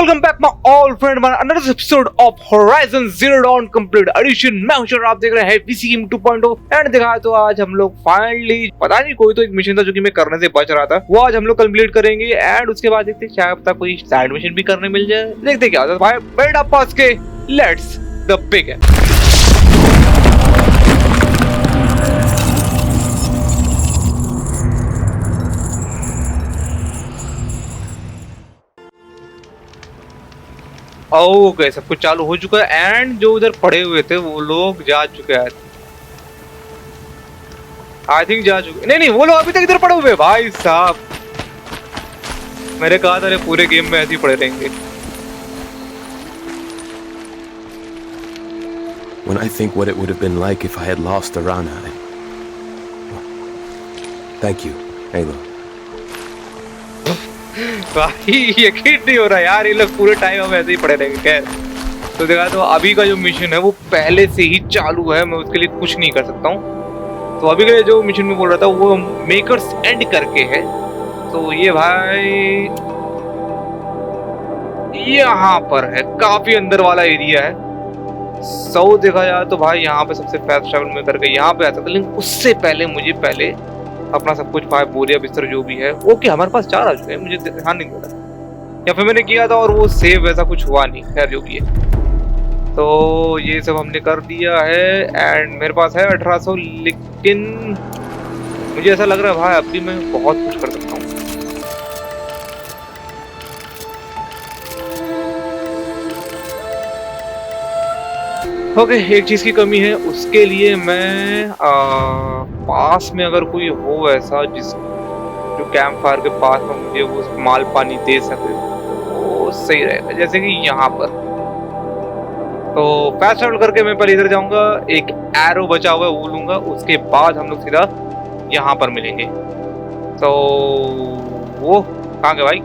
Welcome back my all friend my another episode of Horizon Zero Dawn complete edition. मैं हूं और आप देख रहे हैं वीसी गेम 2.0 एंड देखा तो आज हम लोग फाइनली पता नहीं कोई तो एक मिशन था जो कि मैं करने से बच रहा था, वो आज हम लोग कंप्लीट करेंगे एंड उसके बाद देखते क्या पता कोई साइड मिशन भी करने मिल जाए। देखते क्या होता है भाई। बेटा पास के लेट्स द बिग ओके सब कुछ चालू हो चुका है एंड जो उधर पड़े हुए थे वो लोग जा चुके हैं। आई थिंक जा चुके नहीं वो लोग अभी तक इधर पड़े हुए भाई साहब। मेरे कहा था पूरे गेम में ऐसे ही पड़े रहेंगे। When I think what it would have been like if I had lost Arana. Thank you, Halo. भाई यकीन नहीं हो रहा यार, ये लोग पूरे टाइम हम ऐसे ही पड़े रहेंगे। खैर तो देखा तो अभी का जो मिशन है वो पहले से ही चालू है, मैं उसके लिए कुछ नहीं कर सकता हूँ। तो अभी के जो मिशन में बोल रहा था वो मेकर्स एंड करके है। तो ये भाई यहाँ पर है, काफी अंदर वाला एरिया है। सो देखा जाए तो भाई यहाँ पे सबसे फास्ट ट्रैवल में करके यहाँ पे आता था, लेकिन उससे पहले मुझे अपना सब कुछ भाई बोरिया बिस्तर जो भी है। ओके हमारे पास 4 आ चुके हैं, मुझे ध्यान नहीं दे रहा या फिर मैंने किया था और वो सेव वैसा कुछ हुआ नहीं। खैर जो भी है तो ये सब हमने कर दिया है एंड मेरे पास है 1800, लेकिन मुझे ऐसा लग रहा है भाई अभी मैं बहुत कुछ कर सकता हूँ। ओके एक चीज की कमी है, उसके लिए मैं पास में अगर कोई हो ऐसा जो कैंप फायर के पास में मुझे वो माल पानी दे सके वो सही रहेगा, जैसे कि यहाँ पर। तो फास्ट ट्रैवल करके मैं पहले इधर जाऊंगा, एक एरो बचा हुआ है वो लूंगा, उसके बाद हम लोग सीधा यहाँ पर मिलेंगे। तो वो कहाँ गया भाई?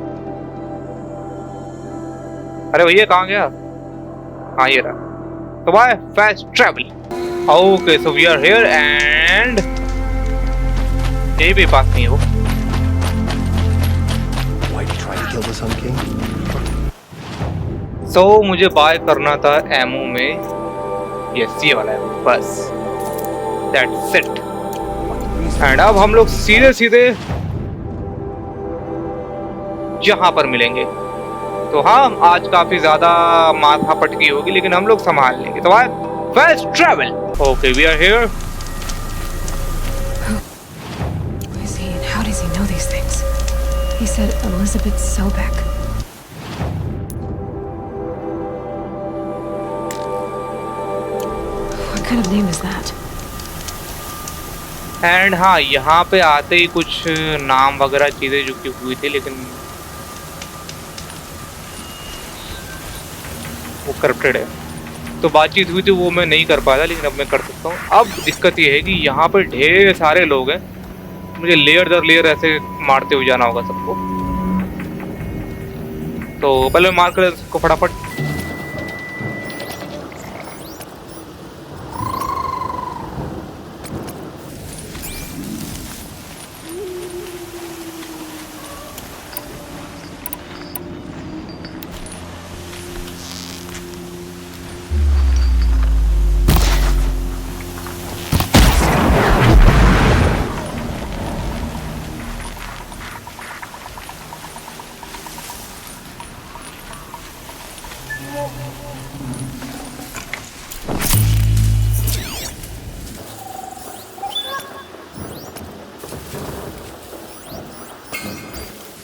अरे भैया कहाँ गया? हाँ ये रहा। तो by fast travel. Okay so we are here and ये भी पास नहीं हो। सो मुझे बाय करना था एमओ में, यस ये वाला है बस, दैट्स इट। एंड अब हम लोग सीधे सीधे यहाँ पर मिलेंगे। तो हाँ आज काफी ज्यादा माथा पटकी होगी लेकिन हम लोग संभाल लेंगे। तो आए fast travel. Okay we are here. Who is he and how does he know these things? He said Elizabeth Sobek. What kind of name is that? And हाँ यहाँ पे आते ही कुछ नाम वगैरह चीजें जो की हुई थी, लेकिन वो करप्टेड है। तो बातचीत हुई थी वो मैं नहीं कर पाया, लेकिन अब मैं कर सकता हूँ। अब दिक्कत ये है कि यहाँ पर ढेर सारे लोग हैं, मुझे लेयर दर लेयर ऐसे मारते हुए जाना होगा सबको। तो पहले मैं मार कर सबको फटाफट।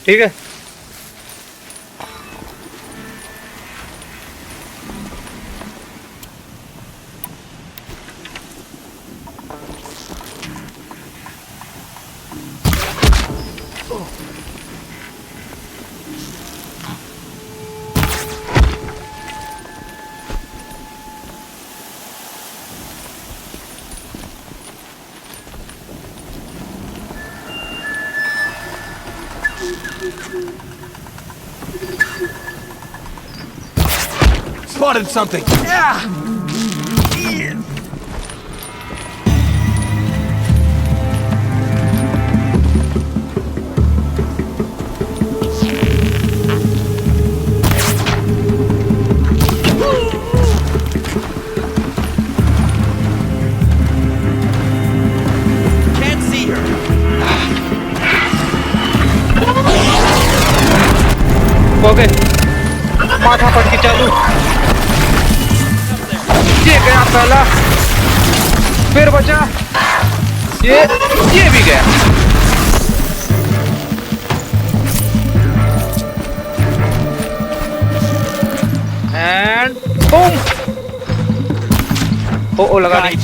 ठीक है Spotted something! माथा पटकी चालू। ये गया पहला, फिर बचा ये भी गया। And boom. ओ लगा नहीं।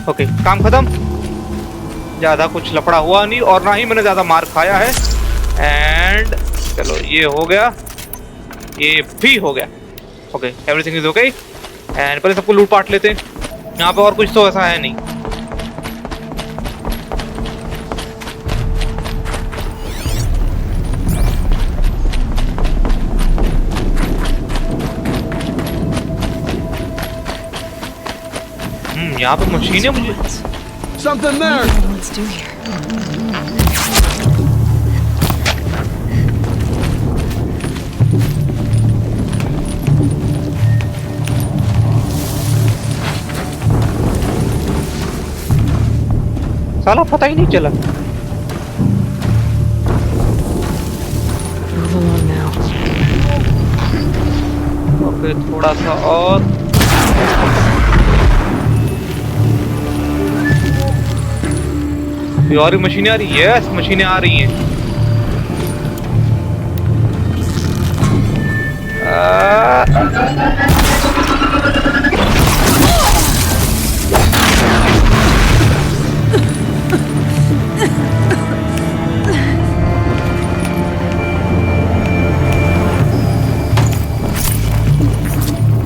ओके काम खत्म। ज्यादा कुछ लफड़ा हुआ नहीं और ना ही मैंने ज्यादा मार खाया है। एंड चलो ये हो गया, ये भी हो गया। Okay everything is okay. And पहले सबको लूट पाट लेते हैं। यहाँ पे और कुछ तो ऐसा है नहीं। यहाँ पे मशीनें मुझे Something there. Let's do here. साला पता ही नहीं चला। Move along now. ओके थोड़ा सा और। ये और भी मशीनें आ रही है। यस मशीनें आ रही हैं।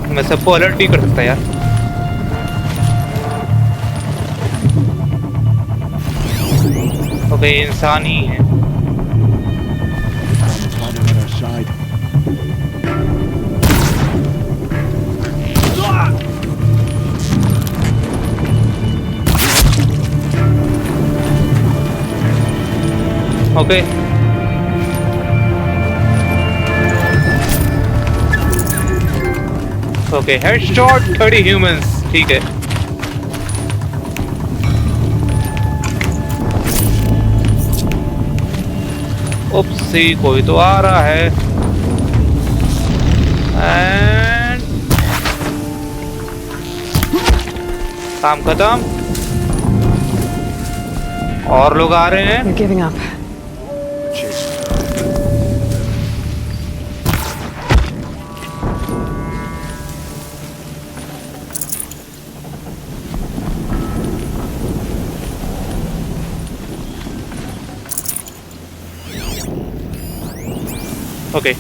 मैं सबको अलर्ट नहीं कर सकता यार। ओके इंसान ही है। Okay okay headshot 30 humans. ठीक है उपसी कोई तो आ रहा है। एंड काम खत्म। और लोग आ रहे हैं। They're giving up. ओके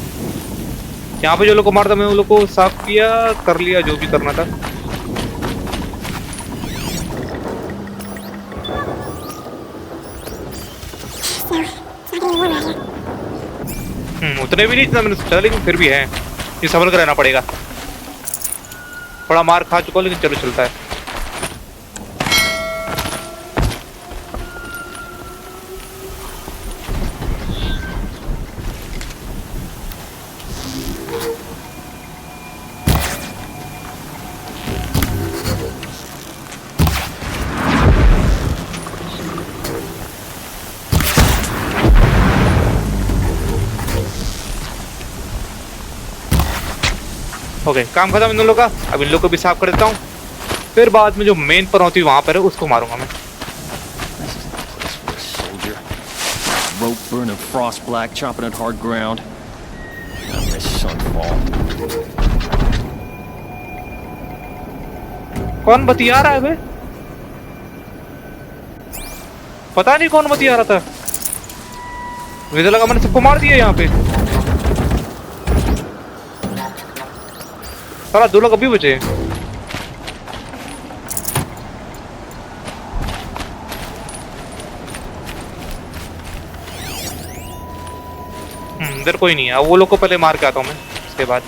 यहाँ पे जो लोग को मारता मैं उन लोग को साफ किया कर लिया जो भी करना था। उतने भी नहीं जितना मैंने सोचा लेकिन फिर भी है। ये संभल कर रहना पड़ेगा। बड़ा मार खा चुका लेकिन चलो चलता है। ओके काम खत्म इन लोगों का। अब इन लोगों को भी साफ कर देता हूँ। फिर बाद में जो मेन पनौती वहां पर है उसको मारूंगा मैं। Soldier. Rope burning frost black, chopping at hard ground. I miss sunfall. कौन बतिया रहा है बे? पता नहीं कौन बतिया रहा था। मुझे लगा मैंने सबको मार दिया यहाँ पे। साला 2 लोग अभी बचे। इधर कोई नहीं है। वो लोग को पहले मार के आता हूँ मैं उसके बाद।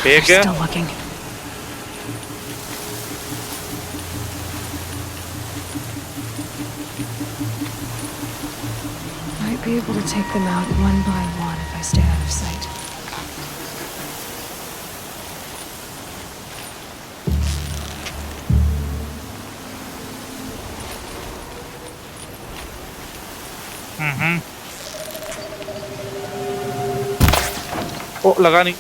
They're still looking. be able to take them out one by one if I stay out of sight. ओ लगा नहीं।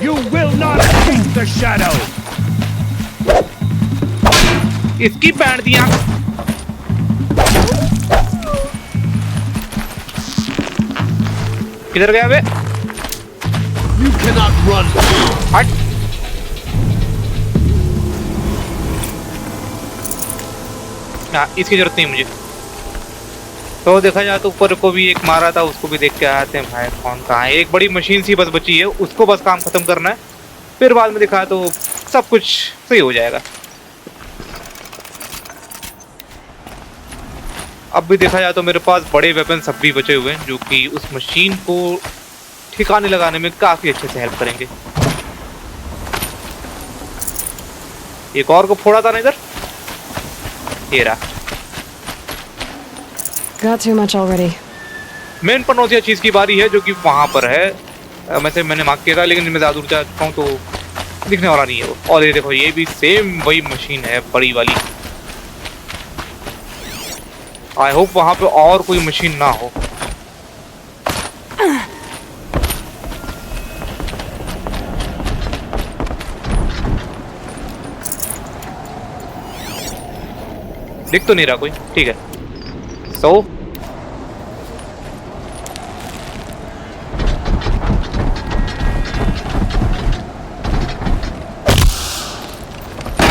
You will not escape the shadow! इसकी पैंट दिया। किधर गया बे? You cannot run! हट। हाँ, इसकी जरूरत नहीं मुझे। तो देखा जाए तो ऊपर को भी एक मारा था, उसको भी देख के आते हैं भाई कौन कहाँ है। एक बड़ी मशीन सी बस बची है, उसको बस काम खत्म करना है, फिर बाद में दिखा तो सब कुछ सही हो जाएगा। अब भी देखा जाए तो मेरे पास बड़े वेपन सब भी बचे हुए हैं जो कि उस मशीन को ठिकाने लगाने में काफी अच्छे से हेल्प करेंगे। एक और को फोड़ा था ना इधर, ये रहा। Got too much already. Main पनौतिया चीज की बारी है जो कि वहां पर है। मैंने मार्क किया था लेकिन मैं ज्यादा दूर जा चुका हूं तो दिखने वाला नहीं है वो। और ये देखो ये भी सेम वही मशीन है बड़ी वाली। आई होप वहां पे और कोई मशीन ना हो। दिख तो नहीं रहा कोई, ठीक है। सो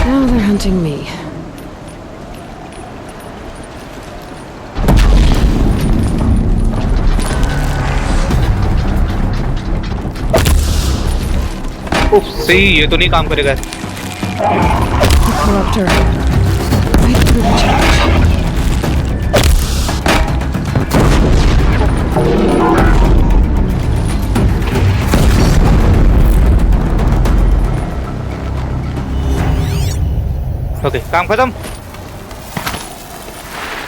Now they're hunting me. उफ, सही, ये तो नहीं काम करेगा। The corruptor. Right through the challenge. Okay, काम खत्म।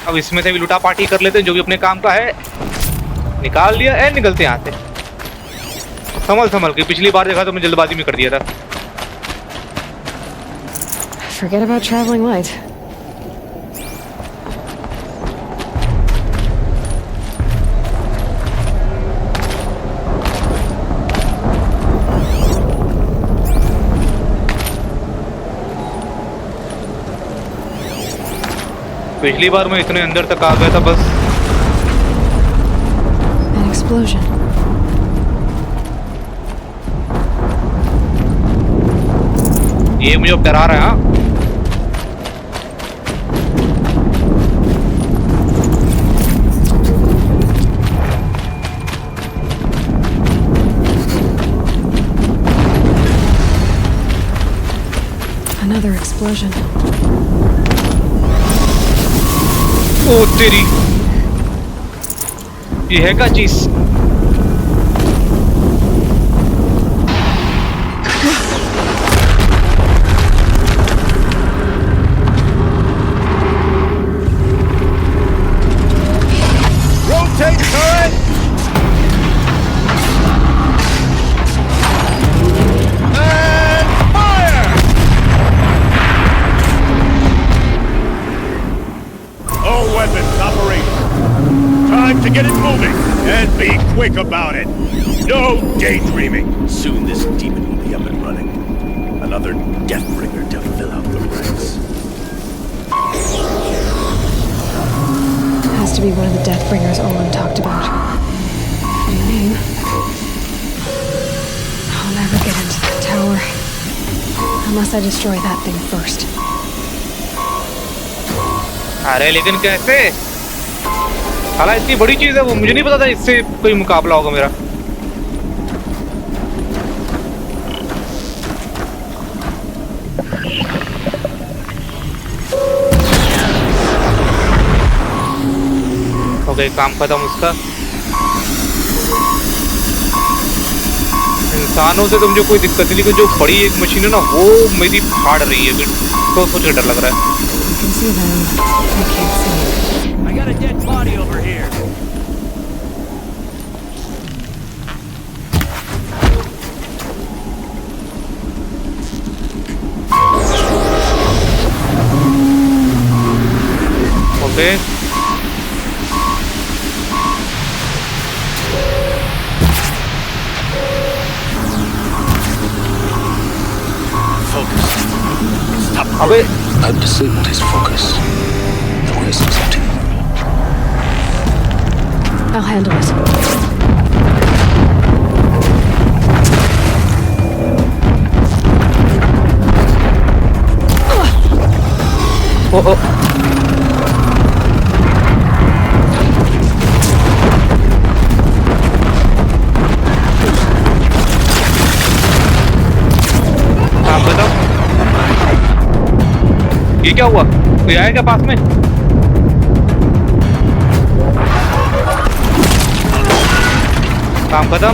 अब इसमें से भी लुटा पार्टी कर लेते हैं जो भी अपने काम का है। निकाल लिया है, निकलते हैं यहाँ से। संभल के, पिछली बार देखा तो मैं जल्दबाजी में कर दिया था। Forget about traveling light. पिछली बार मैं इतने अंदर तक आ गया था बस। An explosion. ये मुझे अब डरा रहा है। हाँ? Another explosion. ओ तेरी, ये है क्या चीज? Rotate turret! And fire! All weapons operational. Time to get it moving, and be quick about it. No daydreaming. Soon this demon will be up and running. Another Deathbringer to fill out the ranks. Has to be one of the Deathbringers Olin talked about. New name. I'll never get into that tower. Unless I destroy that thing first. अरे लेकिन कैसे? साला इतनी बड़ी चीज है वो, मुझे नहीं पता था इससे कोई मुकाबला होगा मेरा। ओके, काम खत्म उसका। इंसानों से तो मुझे कोई दिक्कत नहीं, लेकिन जो बड़ी एक मशीन है ना वो मेरी फाड़ रही है। सोच के डर लग रहा है। I can see them. I can't see. I got a dead body over here. Okay Focus. Stop. अबे I've disabled his focus. The rest is up to you. I'll handle it. ओ ओ आप बताओ ये क्या हुआ? कोई आया क्या पास में? काम खत्म।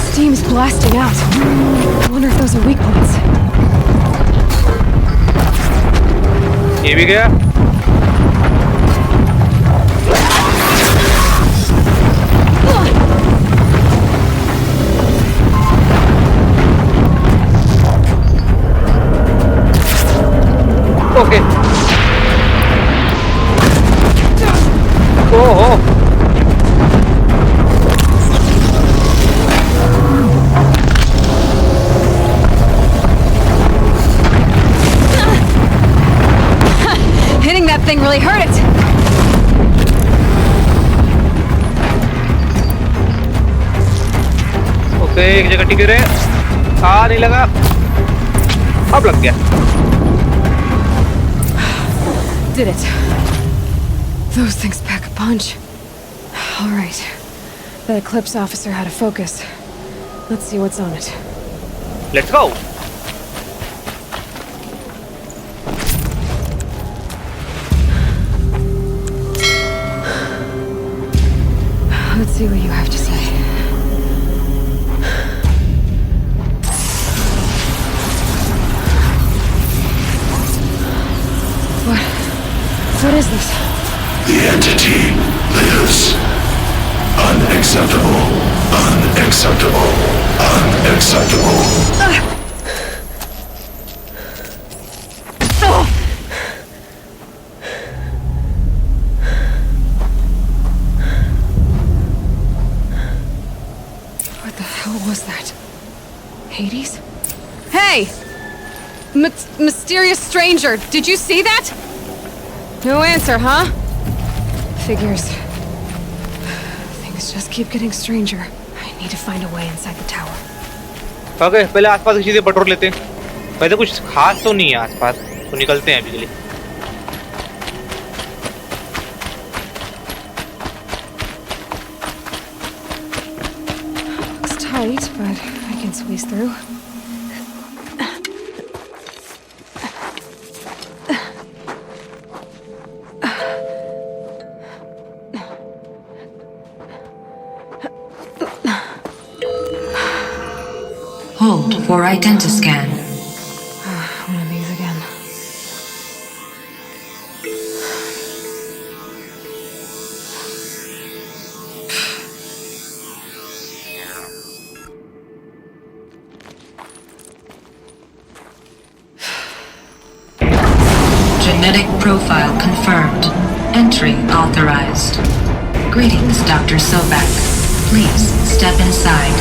Steam's blasting out. I wonder if those are weak points. ये भी गया। ओके ओहो Hitting that thing really hurt it. Okay एक जगह टिके रहे। नहीं लगा। अब लग गया। Did it. Those things pack a punch. All right. That Eclipse officer had a focus. Let's see what's on it. Let's go. Let's see what you have to say. What is this? The entity lives. Unacceptable. Unacceptable. Unacceptable. What the hell was that? Hades? Hey! Mysterious stranger, did you see that? No answer, huh? Figures. Things just keep getting stranger. I need to find a way inside the tower. Okay पहले आसपास की चीजें बटोर लेते हैं। वैसे कुछ खास तो नहीं है आसपास, तो निकलते हैं अभी के लिए। Looks tight, but I can squeeze through. Hold for identiscan. One of these again. Genetic profile confirmed. Entry authorized. Greetings, Dr. Sobek. Please step inside.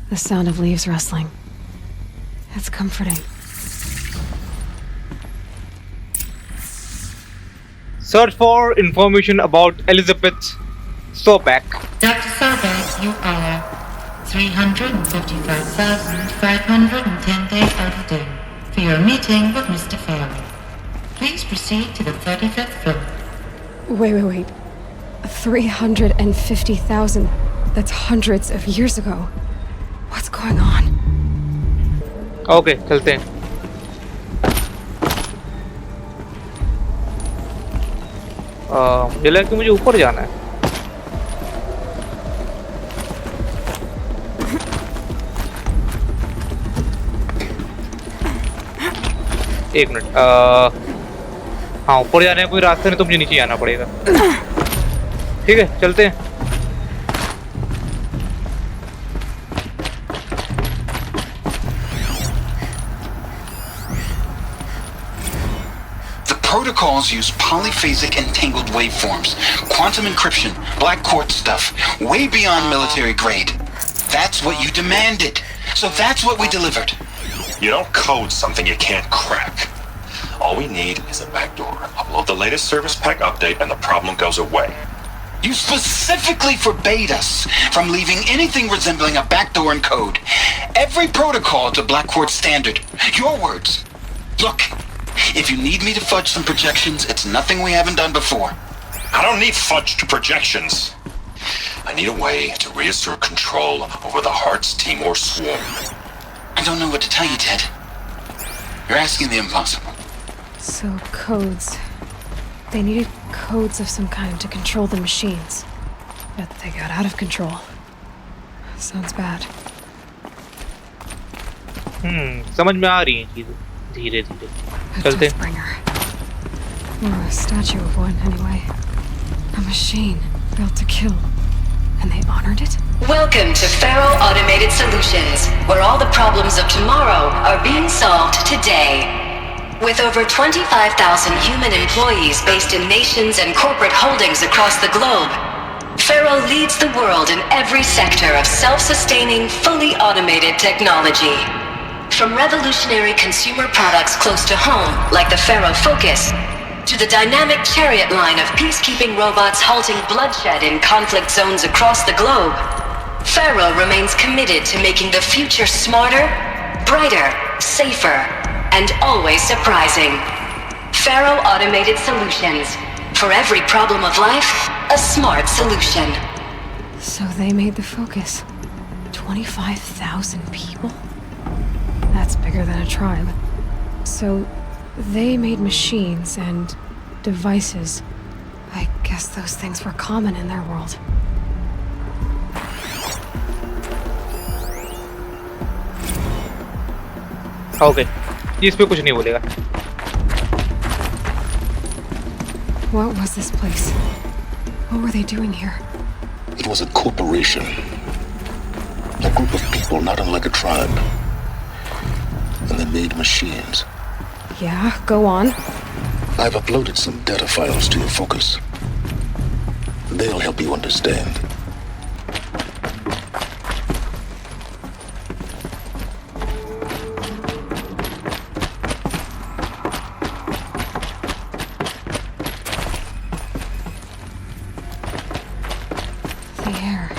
The sound of leaves rustling. It's comforting. Search for information about Elizabeth Sobek. Dr. Sobek, you are 355,510 days out of date for your meeting with Mr. Farley. Please proceed to the 35th floor. Wait. 350,000. That's hundreds of years ago. What's going on? Okay चलते हैं। मुझे लगा कि मुझे ऊपर जाना है। एक मिनट, हाँ ऊपर जाने का कोई रास्ता नहीं तो मुझे नीचे आना पड़ेगा। ठीक है चलते हैं। Protocols use polyphasic entangled waveforms, quantum encryption, black quartz stuff, way beyond military grade. That's what you demanded. So that's what we delivered. You don't code something you can't crack. All we need is a backdoor. Upload the latest service pack update and the problem goes away. You specifically forbade us from leaving anything resembling a backdoor in code. Every protocol to black quartz standard. Your words. Look. If you need me to fudge some projections, it's nothing we haven't done before. I don't need fudged projections. I need a way to reassert control over the Heart's Timor swarm. I don't know what to tell you, Ted. You're asking the impossible. So, codes. They needed codes of some kind to control the machines. But they got out of control. Sounds bad. समझ में आ रही है चीजें धीरे धीरे। चलते or a statue of one anyway. A machine built to kill, and they honored it. Welcome to Faro Automated Solutions, where all the problems of tomorrow are being solved today. With over 25,000 human employees based in nations and corporate holdings across the globe, Faro leads the world in every sector of self-sustaining, fully automated technology. From revolutionary consumer products close to home, like the Faro Focus, to the dynamic chariot line of peacekeeping robots halting bloodshed in conflict zones across the globe, Faro remains committed to making the future smarter, brighter, safer, and always surprising. Faro Automated Solutions. For every problem of life, a smart solution. So they made the Focus. 25,000 people? That's bigger than a tribe. So, they made machines and devices. I guess those things were common in their world. Okay, इस पे कुछ नहीं बोलेगा। What was this place? What were they doing here? It was a corporation. A group of people not unlike a tribe. And they made machines. Yeah, go on. I've uploaded some data files to your Focus. They'll help you understand. The air.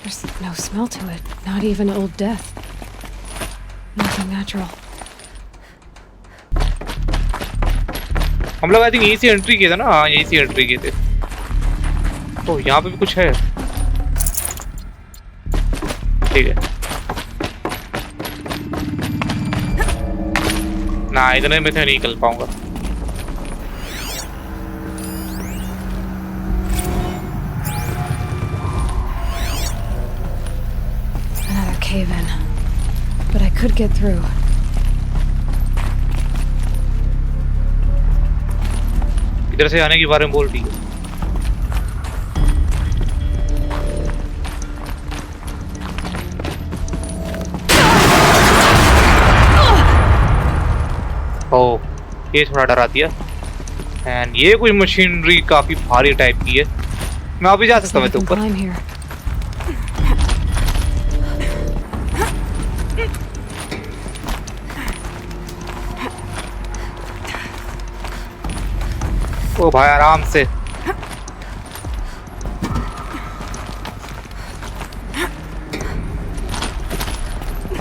There's no smell to it. Not even old death. Nothing natural. हम लोग I think यहीं से entry किए थे ना। हाँ यहीं से एंट्री किए थे। तो यहाँ पे भी कुछ है। ठीक है ना, इतने में से नहीं निकल पाऊंगा। Another cave-in. But I could get through. इधर से आने के बारे में बोल रही है। ओह, ये थोड़ा डरा दिया। एंड ये कोई मशीनरी काफी भारी टाइप की है। मैं अभी जा सकता हूँ तो ऊपर। ओ भाई आराम से।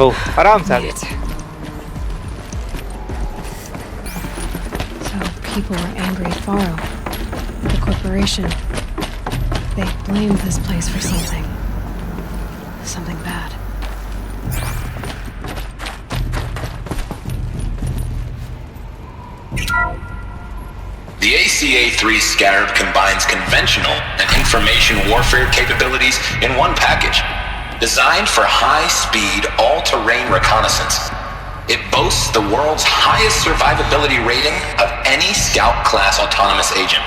ओ आराम से आ गया। So people were angry at Faro, the corporation. They blamed this place for something. Something bad. The ACA-3 Scarab combines conventional and information warfare capabilities in one package. Designed for high-speed, all-terrain reconnaissance, it boasts the world's highest survivability rating of any Scout-class autonomous agent.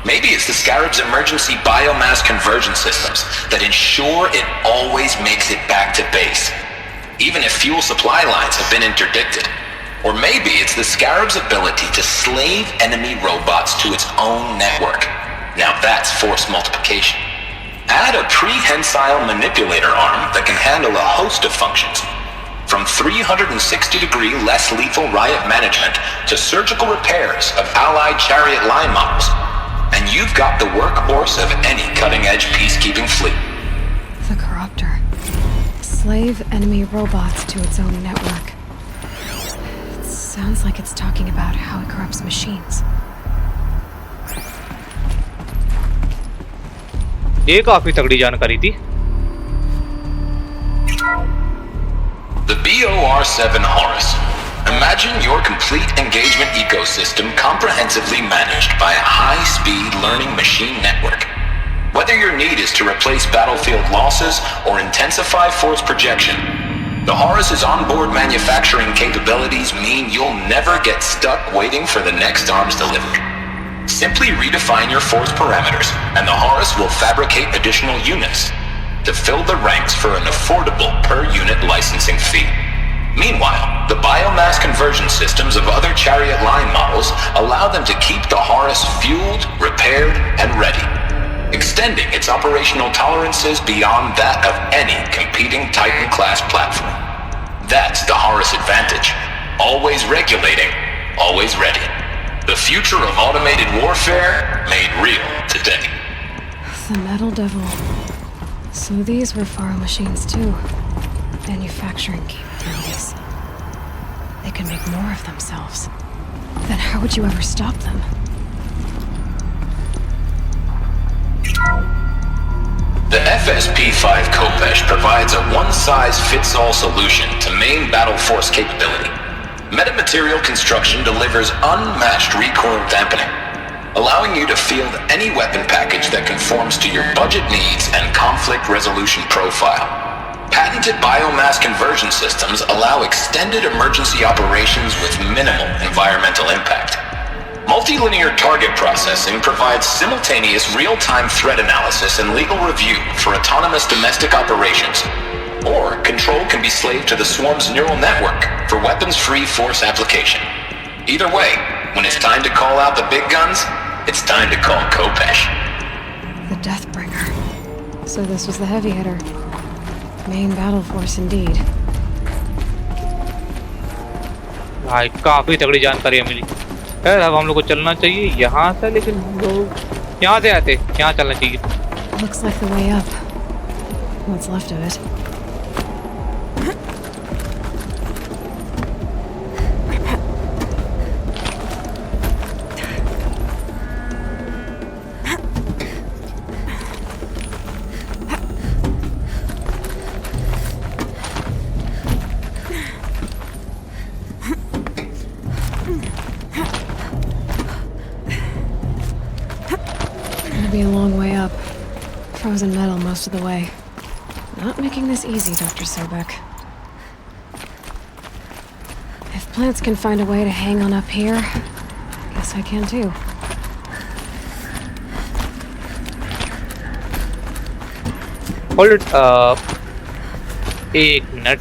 Maybe it's the Scarab's emergency biomass conversion systems that ensure it always makes it back to base, even if fuel supply lines have been interdicted. Or maybe it's the Scarab's ability to slave enemy robots to its own network. Now that's force multiplication. Add a prehensile manipulator arm that can handle a host of functions, from 360-degree less lethal riot management to surgical repairs of Allied chariot line models. And you've got the workhorse of any cutting-edge peacekeeping fleet. The Corruptor. Slave enemy robots to its own network. It sounds like it's talking about how it corrupts machines. ये काफी तगड़ी जानकारी थी. The BOR-7 Horus. Imagine your complete engagement ecosystem comprehensively managed by a high-speed learning machine network. Whether your need is to replace battlefield losses or intensify force projection, the Horus's onboard manufacturing capabilities mean you'll never get stuck waiting for the next arms delivery. Simply redefine your force parameters, and the Horus will fabricate additional units to fill the ranks for an affordable per-unit licensing fee. Meanwhile, the biomass conversion systems of other chariot line models allow them to keep the Horus fueled, repaired, and ready, extending its operational tolerances beyond that of any competing Titan-class platform. That's the Horus advantage. Always regulating, always ready. The future of automated warfare made real today. The Metal Devil. So these were Faro machines too. Manufacturing capabilities. They could make more of themselves. Then how would you ever stop them? The FSP-5 Kopesh provides a one-size-fits-all solution to main battle force capability. Metamaterial construction delivers unmatched recoil dampening, allowing you to field any weapon package that conforms to your budget needs and conflict resolution profile. Patented biomass conversion systems allow extended emergency operations with minimal environmental impact. Multilinear target processing provides simultaneous real-time threat analysis and legal review for autonomous domestic operations. Or control can be slaved to the swarm's neural network for weapons-free force application. Either way, when it's time to call out the big guns, it's time to call Kopesh. The Deathbringer. So this was the heavy hitter. Main battle force indeed. भाई काफी तगड़ी जानकारी मिली. यार अब हम लोग को चलना चाहिए यहाँ से, लेकिन हम लोग यहाँ से आते, यहाँ चलना चाहिए. Looks like the way up. What's left of it. Be a long way up. Frozen metal most of the way. Not making this easy, Dr. Sobek. If plants can find a way to hang on up here, guess I can too. Hold it up. एक minute.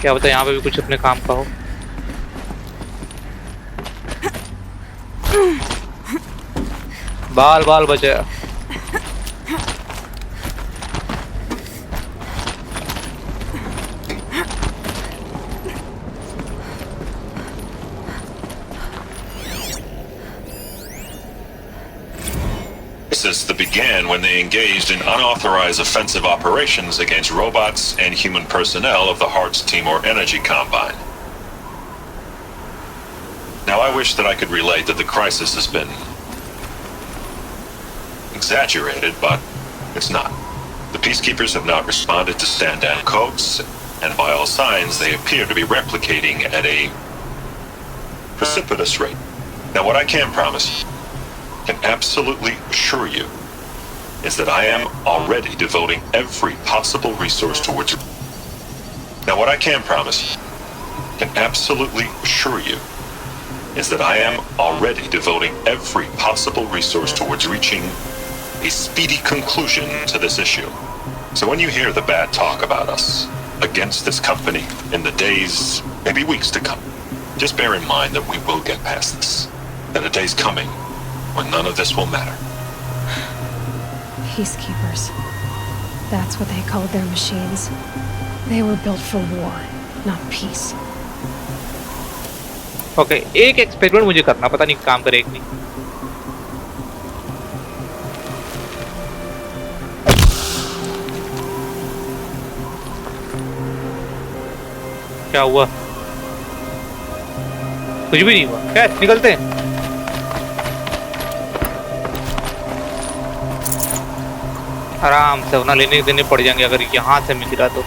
क्या पता यहाँ पे भी कुछ अपने काम का हो. बाल बाल बचे. This began when they engaged in unauthorized offensive operations against robots and human personnel of the Hearts Timor Energy Combine. Now, I wish that I could relate that the crisis has been exaggerated, but it's not. The peacekeepers have not responded to stand-down codes, and by all signs, they appear to be replicating at a precipitous rate. Now, what I can promise, can absolutely assure you, is that I am already devoting every possible resource towards... Now, what I can promise, can absolutely assure you, is that I am already devoting every possible resource towards reaching a speedy conclusion to this issue. So when you hear the bad talk about us against this company in the days, maybe weeks to come, just bear in mind that we will get past this. That a day's coming when none of this will matter. Peacekeepers. That's what they called their machines. They were built for war, not peace. Okay, एक experiment मुझे करना, पता नहीं काम करेगा नहीं। क्या हुआ? कुछ भी नहीं हुआ। खैर, निकलते हैं। आराम से अपना लेने देने पड़ जाएंगे अगर यहाँ से मिल रहा तो।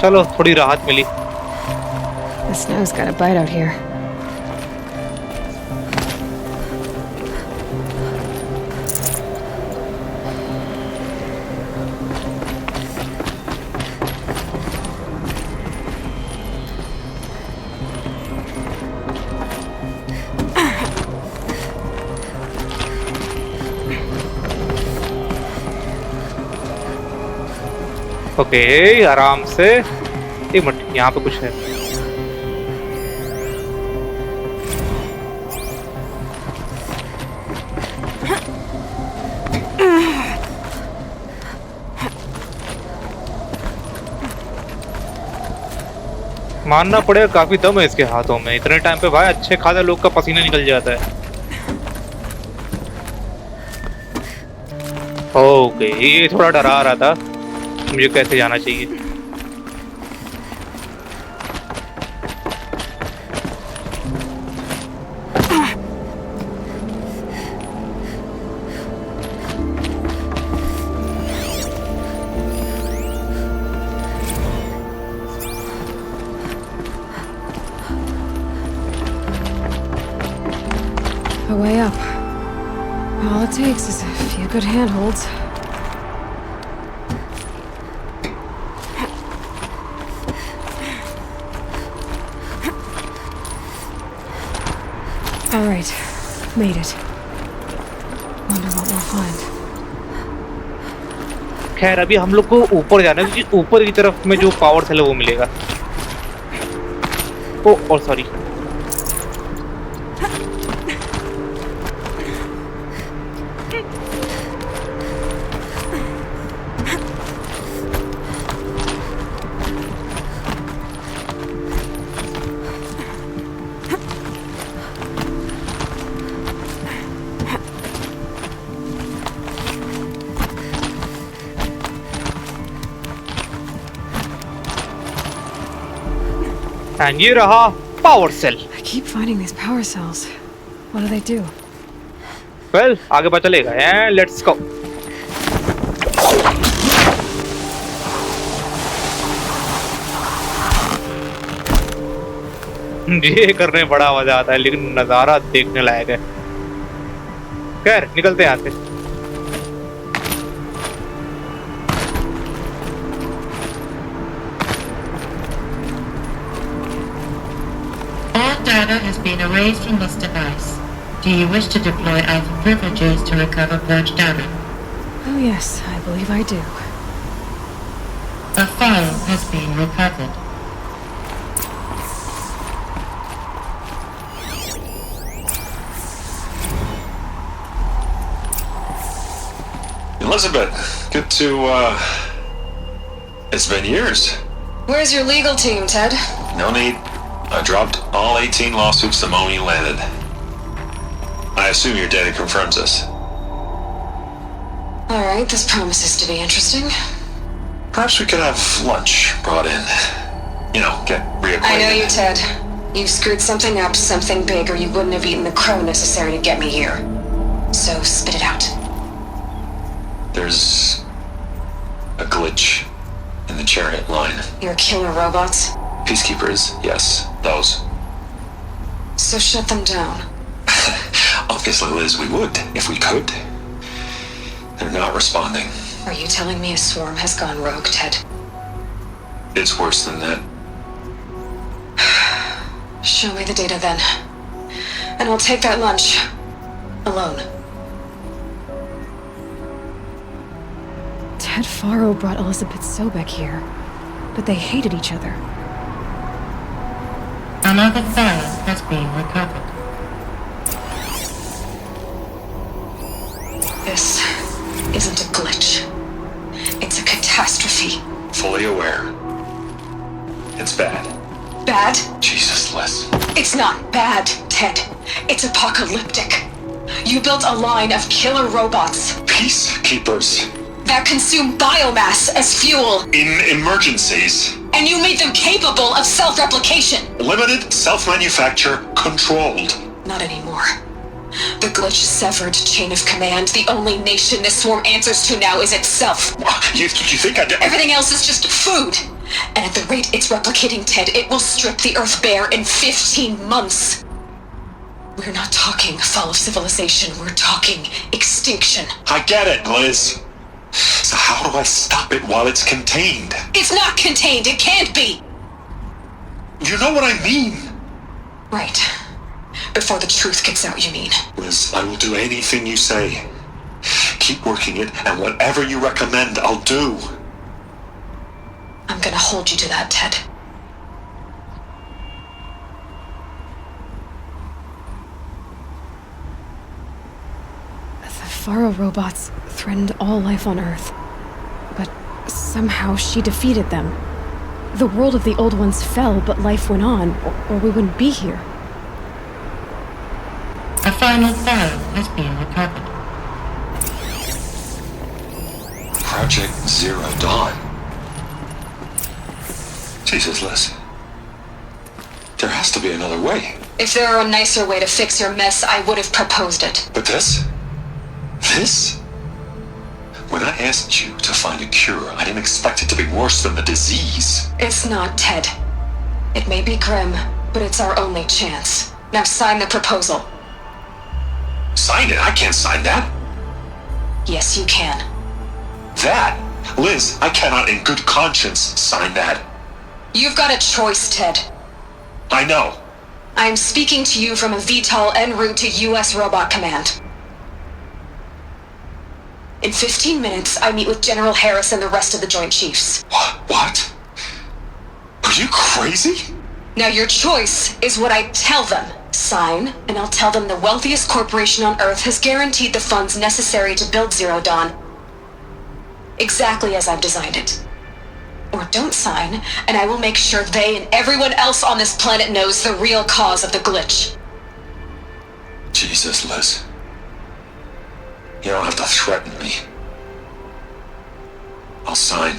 चलो थोड़ी राहत मिली। The snow's got a bite out here. Okay, आराम से। एक मिनट, यहाँ पे कुछ है। मानना पड़ेगा काफी दम है इसके हाथों में। इतने टाइम पे भाई अच्छे खासे लोग का पसीना निकल जाता है। ओके, ये थोड़ा डरा रहा था मुझे कैसे जाना चाहिए। A way up. All it takes is a few good handholds. All right, made it. Wonder what we'll find. खैर अभी हम लोग को ऊपर जाना है क्योंकि ऊपर की तरफ में जो पावर सेल है वो मिलेगा। ओ और सॉरी। And ये रहा power cell. I keep finding these power cells. What do they do? Well, आगे पता चलेगा। And let's go. ये करने में बड़ा मजा आता है लेकिन नजारा देखने लायक है। खैर निकलते हैं यहाँ से। Data has been erased from this device. Do you wish to deploy Alpha privileges to recover purged data? Oh yes, I believe I do. A file has been recovered. Elizabeth, good to, it's been years. Where's your legal team, Ted? No need. I dropped all 18 lawsuits the moment you landed. I assume your data confirms this. Alright, this promises to be interesting. Perhaps we could have lunch brought in. You know, get reacquainted. I know you, Ted. You've screwed something up, something big, or you wouldn't have eaten the crow necessary to get me here. So, spit it out. There's a glitch in the chariot line. Your killer robots? Peacekeepers, yes, those. So shut them down. Obviously, Liz, we would, if we could. They're not responding. Are you telling me a swarm has gone rogue, Ted? It's worse than that. Show me the data then. And I'll take that lunch. Alone. Ted Faro brought Elizabeth Sobek here, but they hated each other. Another file has been recovered. This isn't a glitch. It's a catastrophe. Fully aware. It's bad. Bad? Jesus, Liz. It's not bad, Ted. It's apocalyptic. You built a line of killer robots. Peacekeepers. That consume biomass as fuel. In emergencies. And you made them capable of self-replication. Limited, self-manufacture, controlled. Not anymore. The glitch severed chain of command. The only nation this swarm answers to now is itself. You think I did? Everything else is just food. And at the rate it's replicating, Ted, it will strip the Earth bare in 15 months. We're not talking fall of civilization. We're talking extinction. I get it, Liz. So how do I stop it while it's contained? It's not contained. It can't be. You know what I mean? Right. Before the truth gets out, you mean? Liz, I will do anything you say. Keep working it, and whatever you recommend, I'll do. I'm gonna hold you to that, Ted. The Faro robots threatened all life on Earth. But somehow she defeated them. The world of the old ones fell, but life went on, or we wouldn't be here. A final file has been recovered. Project Zero Dawn. Jesus, Liz. There has to be another way. If there were a nicer way to fix your mess, I would have proposed it. But this? This? When I asked you to find a cure, I didn't expect it to be worse than the disease. It's not, Ted. It may be grim, but it's our only chance. Now sign the proposal. Sign it? I can't sign that. Yes, you can. That? Liz, I cannot in good conscience sign that. You've got a choice, Ted. I know. I am speaking to you from a VTOL en route to U.S. Robot Command. In 15 minutes, I meet with General Harris and the rest of the Joint Chiefs. What? Are you crazy? Now your choice is what I tell them. Sign, and I'll tell them the wealthiest corporation on Earth has guaranteed the funds necessary to build Zero Dawn. Exactly as I've designed it. Or don't sign, and I will make sure they and everyone else on this planet knows the real cause of the glitch. Jesus, Liz. You don't have to threaten me. I'll sign.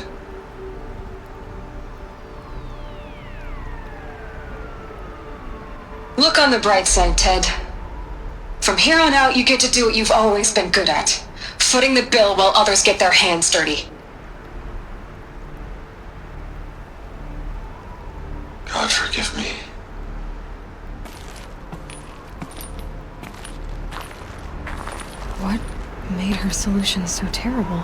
Look on the bright side, Ted. From here on out, you get to do what you've always been good at. Footing the bill while others get their hands dirty. God forgive me. What made her solution so terrible?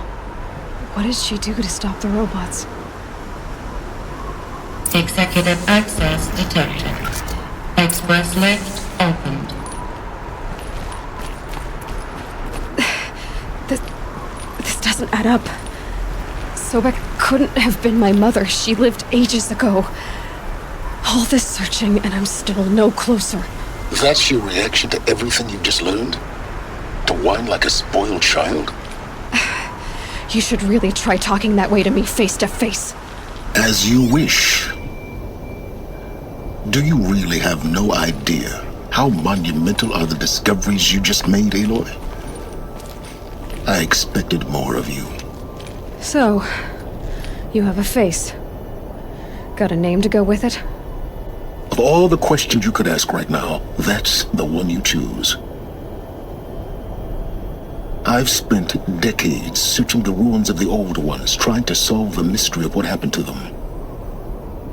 What did she do to stop the robots? Executive access detected. Express lift opened. This doesn't add up. Sobek couldn't have been my mother. She lived ages ago. All this searching, and I'm still no closer. That's your reaction to everything you've just learned? To whine like a spoiled child? You should really try talking that way to me face to face. As you wish. Do you really have no idea how monumental are the discoveries you just made, Aloy? I expected more of you. So, you have a face. Got a name to go with it? Of all the questions you could ask right now, that's the one you choose. I've spent decades searching the ruins of the old ones, trying to solve the mystery of what happened to them.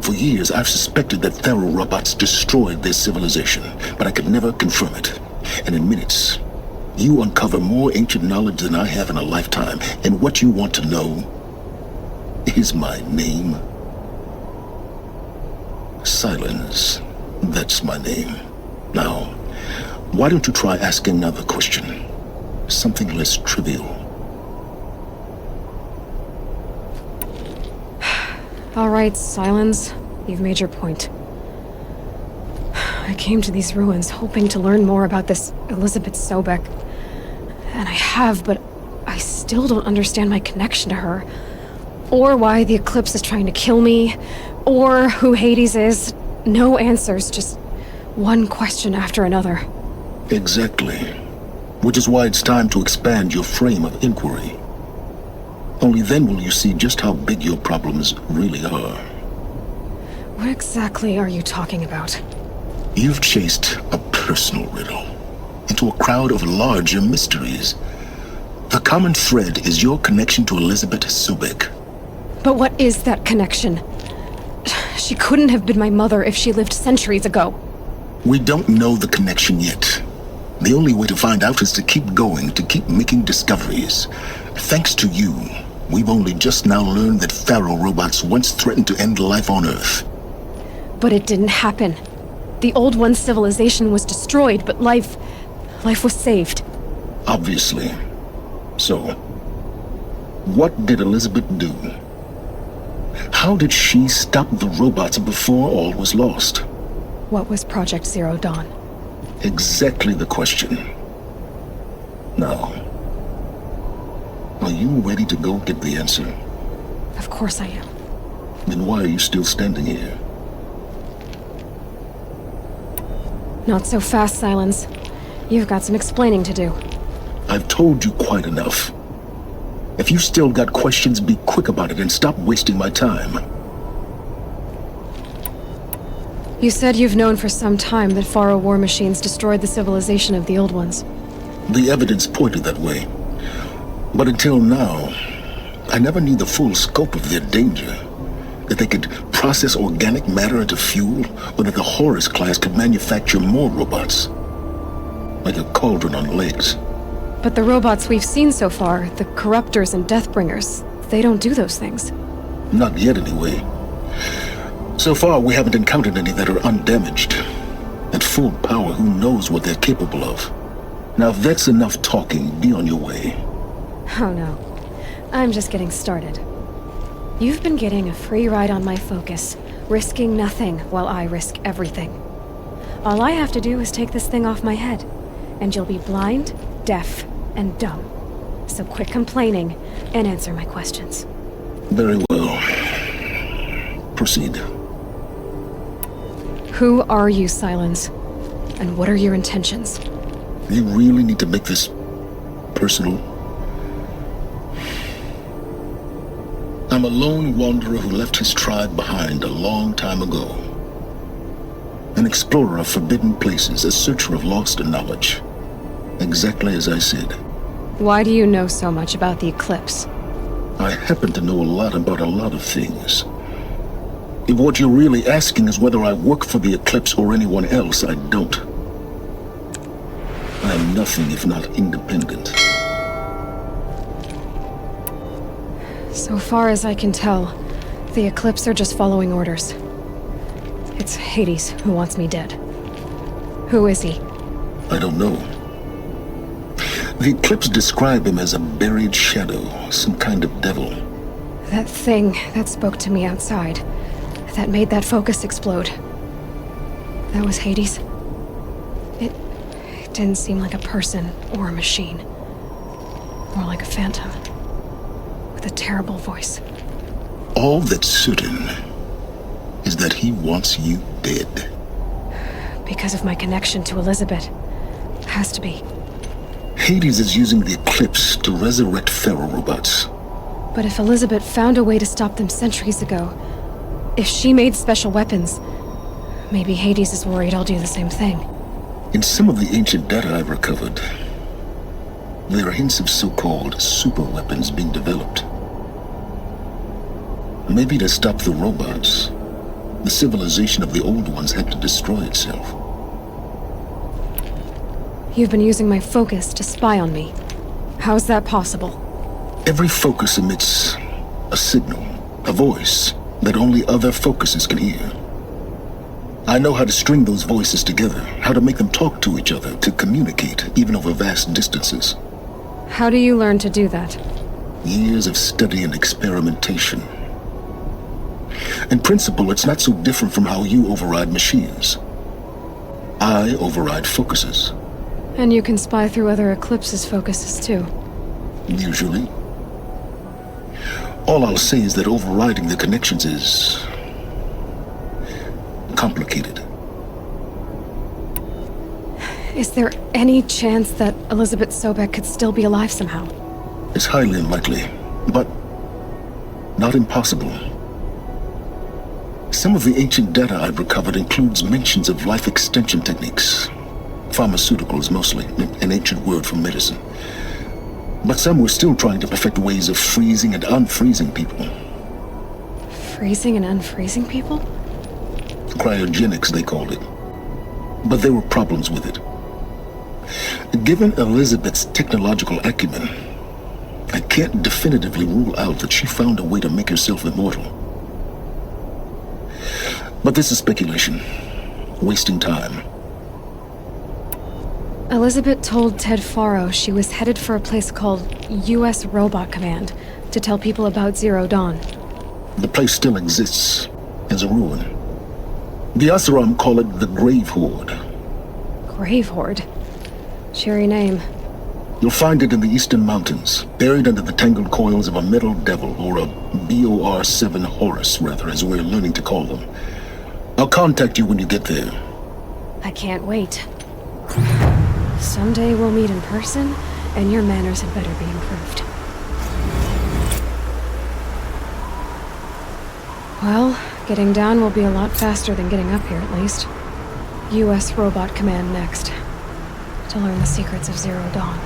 For years, I've suspected that Pharaoh robots destroyed their civilization, but I could never confirm it. And in minutes, you uncover more ancient knowledge than I have in a lifetime, and what you want to know is my name. Silence. That's my name. Now, why don't you try asking another question? Something less trivial. All right, Silence. You've made your point. I came to these ruins hoping to learn more about this Elizabeth Sobek. And I have, but I still don't understand my connection to her. Or why the Eclipse is trying to kill me. Or who Hades is. No answers, just one question after another. Exactly. Which is why it's time to expand your frame of inquiry. Only then will you see just how big your problems really are. What exactly are you talking about? You've chased a personal riddle into a crowd of larger mysteries. The common thread is your connection to Elizabeth Sobek. But what is that connection? She couldn't have been my mother if she lived centuries ago. We don't know the connection yet. The only way to find out is to keep going, to keep making discoveries. Thanks to you, we've only just now learned that Pharaoh robots once threatened to end life on Earth. But it didn't happen. The Old One's civilization was destroyed, but life was saved. Obviously. So, what did Elizabeth do? How did she stop the robots before all was lost? What was Project Zero Dawn? Exactly the question. Now, are you ready to go get the answer? Of course I am. Then why are you still standing here? Not so fast, Silence. You've got some explaining to do. I've told you quite enough. If you still got questions, be quick about it and stop wasting my time. You said you've known for some time that Pharaoh war machines destroyed the civilization of the Old Ones. The evidence pointed that way. But until now, I never knew the full scope of their danger. That they could process organic matter into fuel, or that the Horus class could manufacture more robots. Like a cauldron on legs. But the robots we've seen so far, the Corruptors and Deathbringers, they don't do those things. Not yet, anyway. So far, we haven't encountered any that are undamaged. At full power, who knows what they're capable of? Now, if that's enough talking, be on your way. Oh no. I'm just getting started. You've been getting a free ride on my focus, risking nothing while I risk everything. All I have to do is take this thing off my head, and you'll be blind, deaf, and dumb. So quit complaining and answer my questions. Very well. Proceed. Who are you, Silence? And what are your intentions? You really need to make this personal? I'm a lone wanderer who left his tribe behind a long time ago. An explorer of forbidden places, a searcher of lost knowledge. Exactly as I said. Why do you know so much about the Eclipse? I happen to know a lot about a lot of things. If what you're really asking is whether I work for the Eclipse or anyone else, I don't. I'm nothing if not independent. So far as I can tell, the Eclipse are just following orders. It's Hades who wants me dead. Who is he? I don't know. The Eclipse describe him as a buried shadow, some kind of devil. That thing that spoke to me outside, that made that focus explode. That was Hades. It didn't seem like a person or a machine. More like a phantom. with a terrible voice. All that's certain is that he wants you dead. Because of my connection to Elizabeth. Has to be. Hades is using the eclipse to resurrect feral robots. But if Elizabeth found a way to stop them centuries ago, if she made special weapons, maybe Hades is worried I'll do the same thing. In some of the ancient data I've recovered, there are hints of so-called super weapons being developed. Maybe to stop the robots, the civilization of the old ones had to destroy itself. You've been using my focus to spy on me. How's that possible? Every focus emits a signal, a voice, that only other focuses can hear. I know how to string those voices together, how to make them talk to each other, to communicate, even over vast distances. How do you learn to do that? Years of study and experimentation. In principle, it's not so different from how you override machines. I override focuses. And you can spy through other Eclipse's focuses too. Usually. All I'll say is that overriding the connections is complicated. Is there any chance that Elizabeth Sobek could still be alive somehow? It's highly unlikely, but not impossible. Some of the ancient data I've recovered includes mentions of life extension techniques. Pharmaceuticals, mostly, an ancient word for medicine. But some were still trying to perfect ways of freezing and unfreezing people. Freezing and unfreezing people? Cryogenics, they called it. But there were problems with it. Given Elizabeth's technological acumen, I can't definitively rule out that she found a way to make herself immortal. But this is speculation. Wasting time. Elizabeth told Ted Faro she was headed for a place called U.S. Robot Command to tell people about Zero Dawn. The place still exists as a ruin. The Asaram call it the Grave Horde. Grave Horde? Cheery name. You'll find it in the eastern mountains, buried under the tangled coils of a metal devil, or a BOR-7 Horus, rather, as we're learning to call them. I'll contact you when you get there. I can't wait. Someday we'll meet in person, and your manners had better be improved. Well, getting down will be a lot faster than getting up here, at least. U.S. Robot Command next. To learn the secrets of Zero Dawn.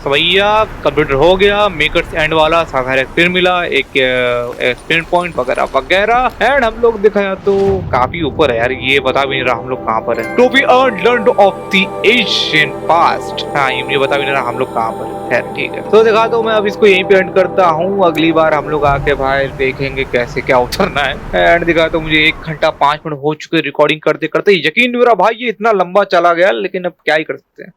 तो भैया computer हो गया, makers and वाला सारा फिर मिला, एक experiment point वगैरह वगैरह, एंड हम लोग दिखाया तो काफी ऊपर है यार, ये बता भी नहीं रहा हम लोग कहाँ पर है। To be learned of the ancient past, हाँ ये बता भी नहीं रहा हम लोग कहाँ पर है। खैर ठीक है, तो दिखा तो मैं अब इसको यहीं पे एंड करता हूँ। अगली बार हम लोग आके भाई देखेंगे कैसे क्या उतरना है। एंड दिखा तो मुझे 1 घंटा 5 मिनट हो चुके रिकॉर्डिंग करते करते, यकीन नहीं हो रहा भाई ये इतना लंबा चला गया, लेकिन अब क्या ही कर सकते हैं।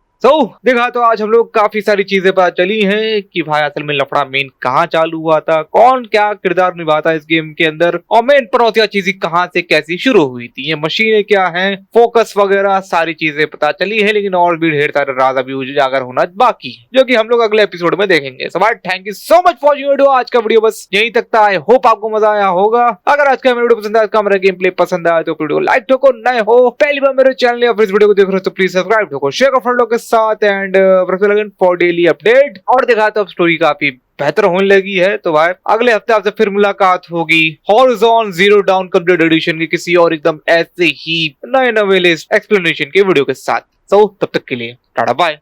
देखा तो आज हम लोग काफी सारी चीजें पता चली हैं कि भाई असल में लफड़ा मेन कहाँ चालू हुआ था, कौन क्या किरदार निभाता है इस गेम के अंदर, और मेन पनौतिया चीजें कहाँ से कैसी शुरू हुई थी, ये मशीनें क्या हैं, फोकस वगैरह सारी चीजें पता चली है। लेकिन और भी ढेर सारा राज अभी उजागर होना बाकी है, जो कि हम लोग अगले एपिसोड में देखेंगे। सो भाई thank you so much for video. आज का वीडियो बस यहीं तक था। आई होप आपको मजा आया होगा। अगर आज का वीडियो पसंद आया, मेरा गेम प्ले पसंद आया तो वीडियो लाइक ठोको, नए हो पहली बार मेरे चैनल या फिर इस वीडियो को देख रहे हो तो प्लीज सब्सक्राइब ठोको, शेयर करो फ्रेंड लोग के साथ, एंड फॉर डेली अपडेट। और देखा तो अब स्टोरी काफी बेहतर होने लगी है। तो भाई अगले हफ्ते आपसे फिर मुलाकात होगी Horizon Zero Dawn complete edition की किसी और एकदम ऐसे ही नए नवेले एक्सप्लेनेशन के वीडियो के साथ। तब तक के लिए टाटा बाय।